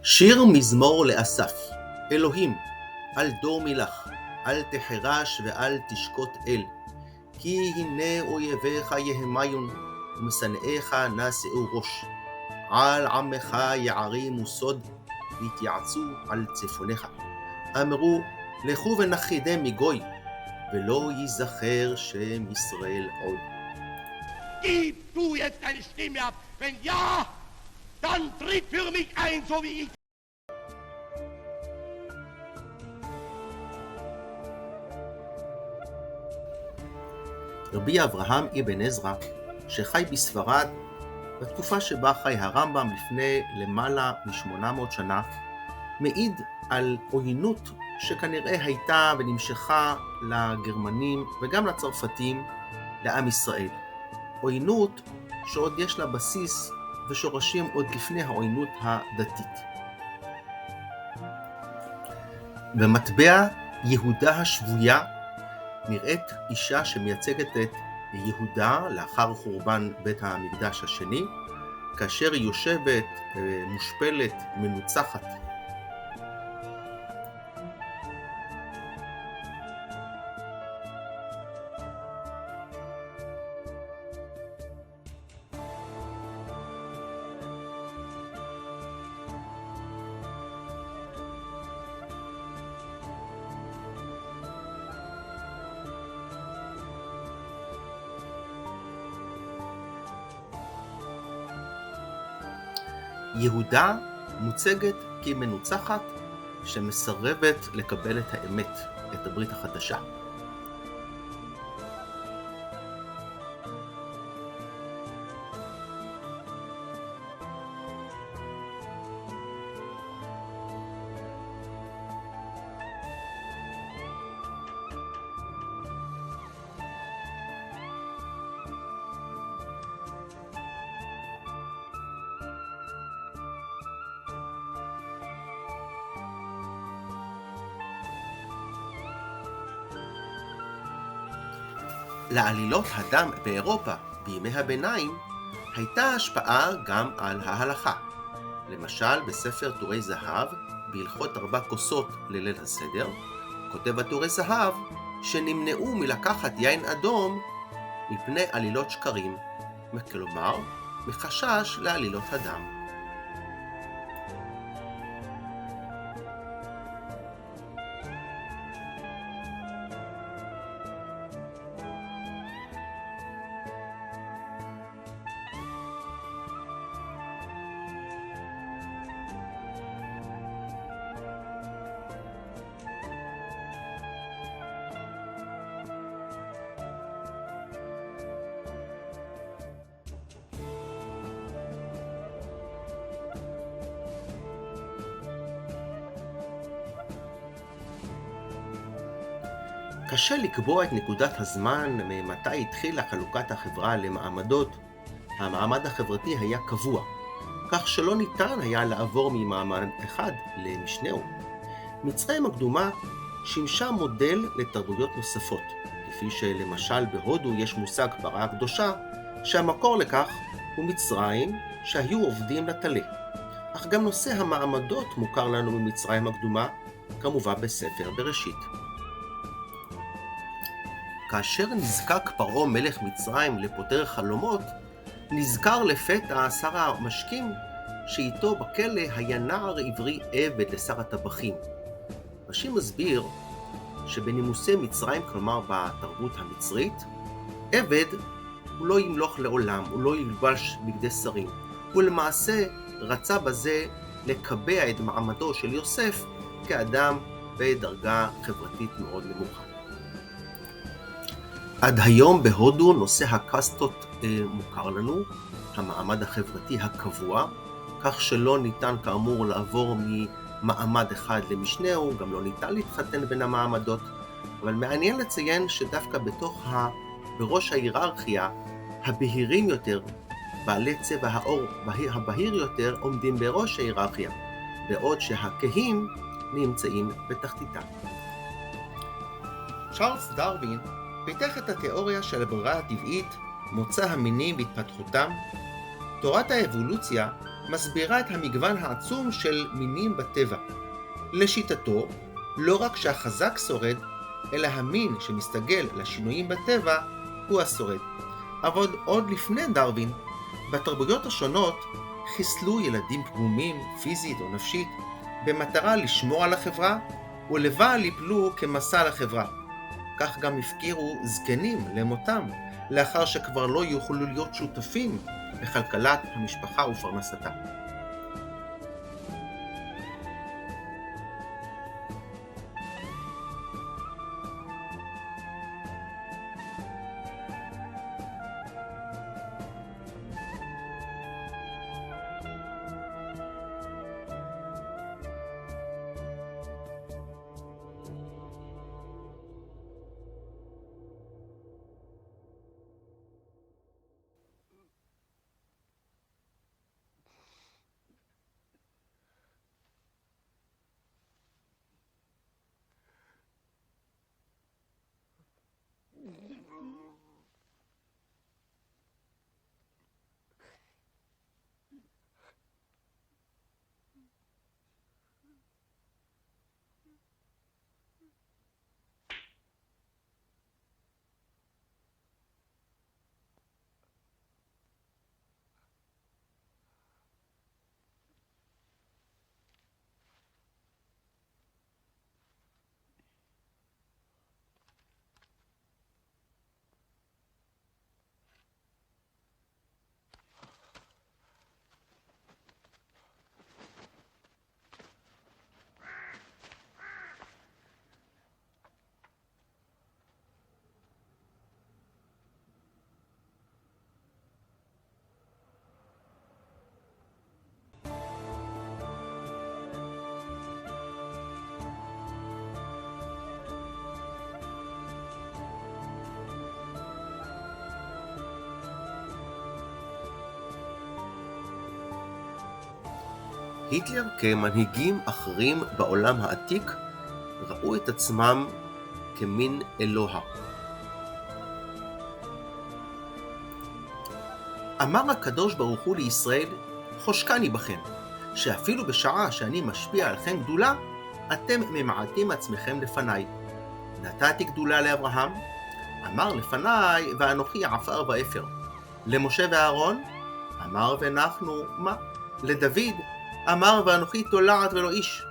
שיר מזמור לאסף. אלוהים, אל דור מילך, אל תחרש ואל תשקוט אל. כי הנה אויביך יהמיון, ומשנאיך נשאו ראש. על עמך יערימו סוד, ויתייעצו על צפוניך. אמרו, לכו ונחרידם מגוי, ולא ייזכר שם ישראל עוד. Gib du jetzt deine Stimme ab. Wenn ja, dann tritt für mich ein, so wie ich. רבי אברהם אבן עזרא, שחי בספרד, בתקופה שבה חי הרמב"ם לפני למעלה מ-800 שנה, מעיד על עוינות שכנראה הייתה ונמשכה לגרמנים וגם לצרפתים לעם ישראל. עוינות שעוד יש לה בסיס ושורשים עוד לפני העוינות הדתית. במטבע יהודה השבויה נראית אישה שמייצגת את יהודה לאחר חורבן בית המקדש השני, כאשר היא יושבת מושפלת, מנוצחת. יהודה מוצגת כמנוצחת שמסרבת לקבל את האמת, את הברית החדשה. לעלילות הדם באירופה בימי הביניים הייתה השפעה גם על ההלכה. למשל, בספר תורי זהב, בהלכות 4 כוסות לליל הסדר, כותב התורי זהב שנמנעו מלקחת יין אדום מפני עלילות שקרים, כלומר, מחשש לעלילות הדם. קשה לקבוע את נקודת הזמן ממתי התחילה חלוקת החברה למעמדות. המעמד החברתי היה קבוע, כך שלא ניתן היה לעבור ממעמד אחד למשנהו. מצרים הקדומה שימשה מודל לתרבויות נוספות, לפי שלמשל בהודו יש מושג פרה הקדושה, שהמקור לכך הוא מצרים שהיו עובדים לטלה. אך גם נושא המעמדות מוכר לנו ממצרים הקדומה, כמובן בספר בראשית. כאשר נזקק פרעה מלך מצרים לפותר חלומות, נזכר לפתע שר המשקים שאיתו בכלא היה נער עברי עבד לשר הטבחים. רש"י מסביר שבנימוסי מצרים, כלומר בתרבות המצרית, עבד הוא לא ימלוך לעולם, הוא לא ילבש בגדי שרים. הוא למעשה רצה בזה לקבע את מעמדו של יוסף כאדם בדרגה חברתית מאוד נמוכה. עד היום בהודו נושא הקסטות מוכר לנו, המעמד החברתי הקבוע, כך שלא ניתן כאמור לעבור ממעמד אחד למשנהו, גם לא ניתן להתחתן בין המעמדות, אבל מעניין לציין שדווקא בראש ההיררכיה, הבהירים יותר, בעלי צבע העור הבהיר יותר, עומדים בראש ההיררכיה, בעוד שהכהים נמצאים בתחתיתה. צ'ארלס דרווין פיתח את התיאוריה של הברירה הטבעית, מוצא המינים והתפתחותם. תורת האבולוציה מסבירה את המגוון העצום של מינים בטבע. לשיטתו, לא רק שהחזק שורד, אלא המין שמסתגל לשינויים בטבע הוא השורד. אבל עוד לפני דרווין, בתרבויות השונות חיסלו ילדים פגומים פיזית או נפשית במטרה לשמור על החברה, ולבל ייפלו כמסע לחברה. כך גם הפקירו זקנים למותם, לאחר שכבר לא יוכלו להיות שותפים בכלכלת המשפחה ופרנסתה. היטלר כמנהיגים אחרים בעולם העתיק ראו את עצמם כמין אלוה. אמר הקדוש ברוך הוא לישראל, חושקני בכם, שאפילו בשעה שאני משפיע עליכם גדולה, אתם ממעטים עצמכם לפניי. נתתי גדולה לאברהם, אמר לפניי ואנוכי עפר ואפר. למשה ואהרון, אמר ואנחנו מה? לדוד, אמר ואנוכי תולעת ולא איש.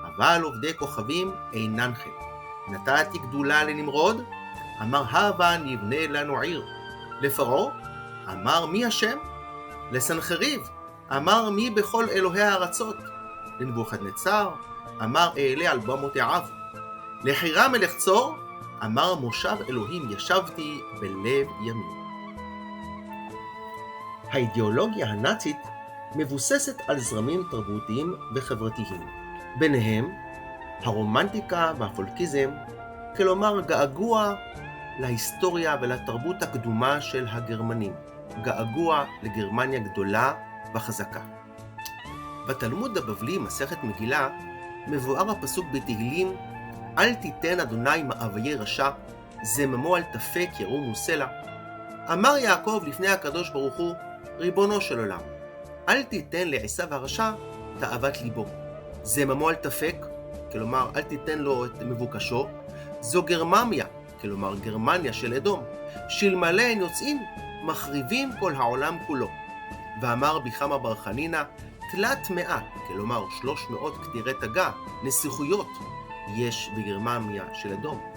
אבל עובדי כוכבים אינן כן. נתתי גדולה לנמרוד, אמר הבה נבנה לנו עיר. לפרעה, אמר מי השם? לסנחריב, אמר מי בכל אלוהי הארצות? לנבוכדנצר, אמר אעלה על במותיו. לחירם מלך צור, אמר מושב אלוהים ישבתי בלב ימין. האידיאולוגיה הנאצית מבוססת על זרמים תרבותיים וחברתיים, ביניהם הרומנטיקה והפולקיזם, כלומר געגוע להיסטוריה ולתרבות הקדומה של הגרמנים, געגוע לגרמניה גדולה וחזקה. בתלמוד הבבלי מסכת מגילה מבואר הפסוק בתהילים, אל תיתן אדוני מאוויי רשע, זממו אל תפק ירומו סלע. אמר יעקב לפני הקדוש ברוך הוא, ריבונו של עולם, אל תיתן לעשיו הרשע תאוות ליבו. זממו אל תפק, כלומר אל תיתן לו את מבוקשו, זו גרממיה, כלומר גרמניה של אדום, שאלמלא הן יוצאים, מחריבים כל העולם כולו. ואמר ביחמה בר חנינא, תלת מאה, כלומר 300 כתירי תגה, נסיכויות, יש בגרמניה של אדום.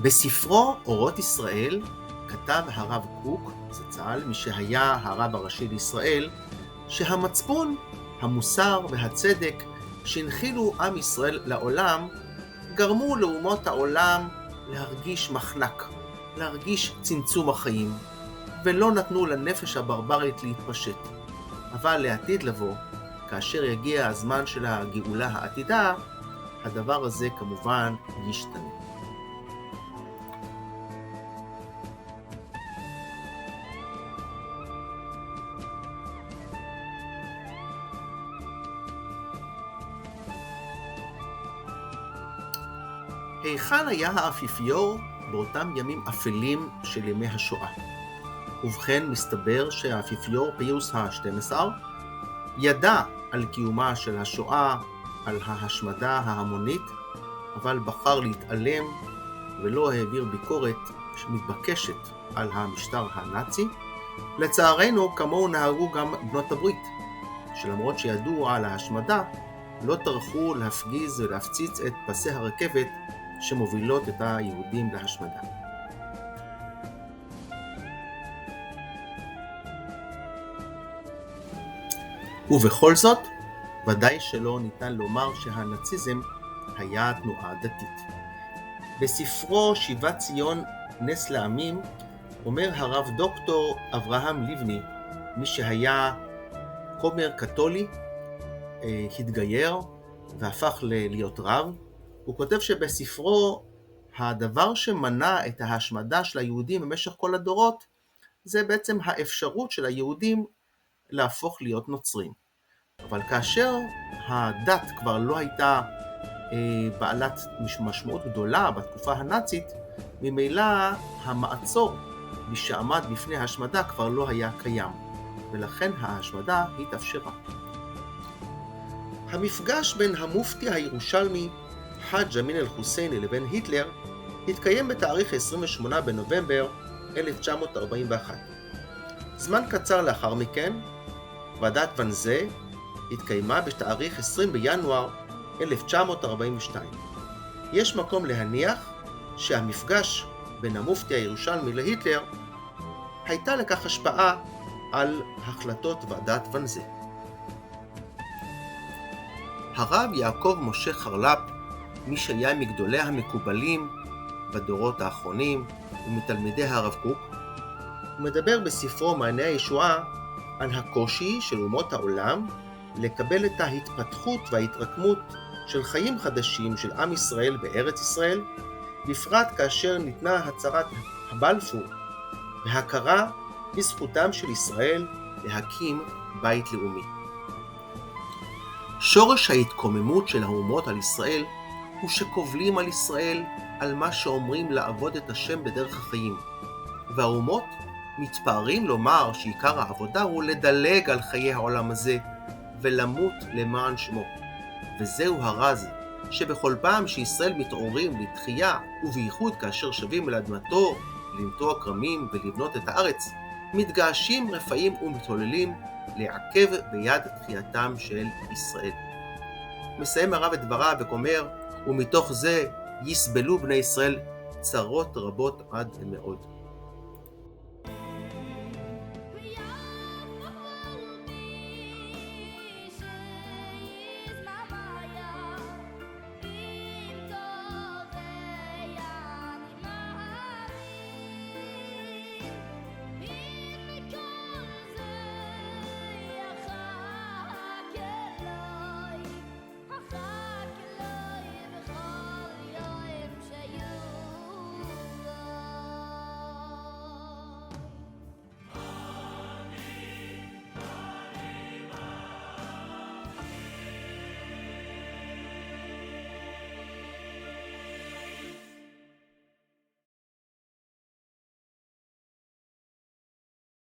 בספרו אורות ישראל כתב הרב קוק, זצ"ל, מי שהיה הרב הראשי לישראל, שהמצפון, המוסר והצדק שהנחילו עם ישראל לעולם, גרמו לאומות העולם להרגיש מחנק, להרגיש צמצום החיים, ולא נתנו לנפש הברברית להתפשט. אבל לעתיד לבוא, כאשר יגיע הזמן של הגאולה העתידה, הדבר הזה כמובן ישתנה. היכן היה האפיפיור באותם ימים אפלים של ימי השואה? ובכן, מסתבר שהאפיפיור פיוס ה-12 ידע על קיומה של השואה, על ההשמדה ההמונית, אבל בחר להתעלם ולא העביר ביקורת מתבקשת על המשטר הנאצי. לצערנו, כמוהו נהגו גם בנות הברית, שלמרות שידעו על ההשמדה, לא טרחו להפגיז ולהפציץ את פסי הרכבת שמובילות את היהודים להשמדה. ובכל זאת, ודאי שלא ניתן לומר שהנאציזם היה תנועה דתית. בספרו שיבת ציון נס לעמים, אומר הרב דוקטור אברהם לבני, מי שהיה כומר קתולי, התגייר והפך להיות רב, הוא כותב שבספרו הדבר שמנע את ההשמדה של היהודים במשך כל הדורות, זה בעצם האפשרות של היהודים להפוך להיות נוצרים. אבל כאשר הדת כבר לא הייתה בעלת משמעות גדולה בתקופה הנאצית, ממילא המעצור שעמד בפני ההשמדה כבר לא היה קיים, ולכן ההשמדה התאפשרה. המפגש בין המופתי הירושלמי חאג' אמין אל-חוסייני לבין היטלר התקיים בתאריך 28 בנובמבר 1941. זמן קצר לאחר מכן, ועדת ואנזה התקיימה בתאריך 20 בינואר 1942. יש מקום להניח שהמפגש בין המופתי הירושלמי להיטלר הייתה לכך השפעה על החלטות ועדת ואנזה. הרב יעקב משה חרל"פ, מי שהיה מגדולי המקובלים בדורות האחרונים ומתלמידי הרב קוק, הוא מדבר בספרו מעייני הישועה על הקושי של אומות העולם לקבל את ההתפתחות וההתרקמות של חיים חדשים של עם ישראל בארץ ישראל, בפרט כאשר ניתנה הצהרת הבלפור והכרה בזכותם של ישראל להקים בית לאומי. שורש ההתקוממות של האומות על ישראל הוא שקובלים על ישראל על מה שאומרים לעבוד את השם בדרך החיים, והאומות מתפארים לומר שעיקר העבודה הוא לדלג על חיי העולם הזה ולמות למען שמו. וזהו הרז, שבכל פעם שישראל מתעוררים לתחייה, ובייחוד כאשר שבים אל אדמתו לנטוע כרמים ולבנות את הארץ, מתגעשים רפאים ומתהוללים לעכב ביד תחייתם של ישראל. מסיים הרב את דבריו ואומר, ומתוך זה יסבלו בני ישראל צרות רבות עד מאוד.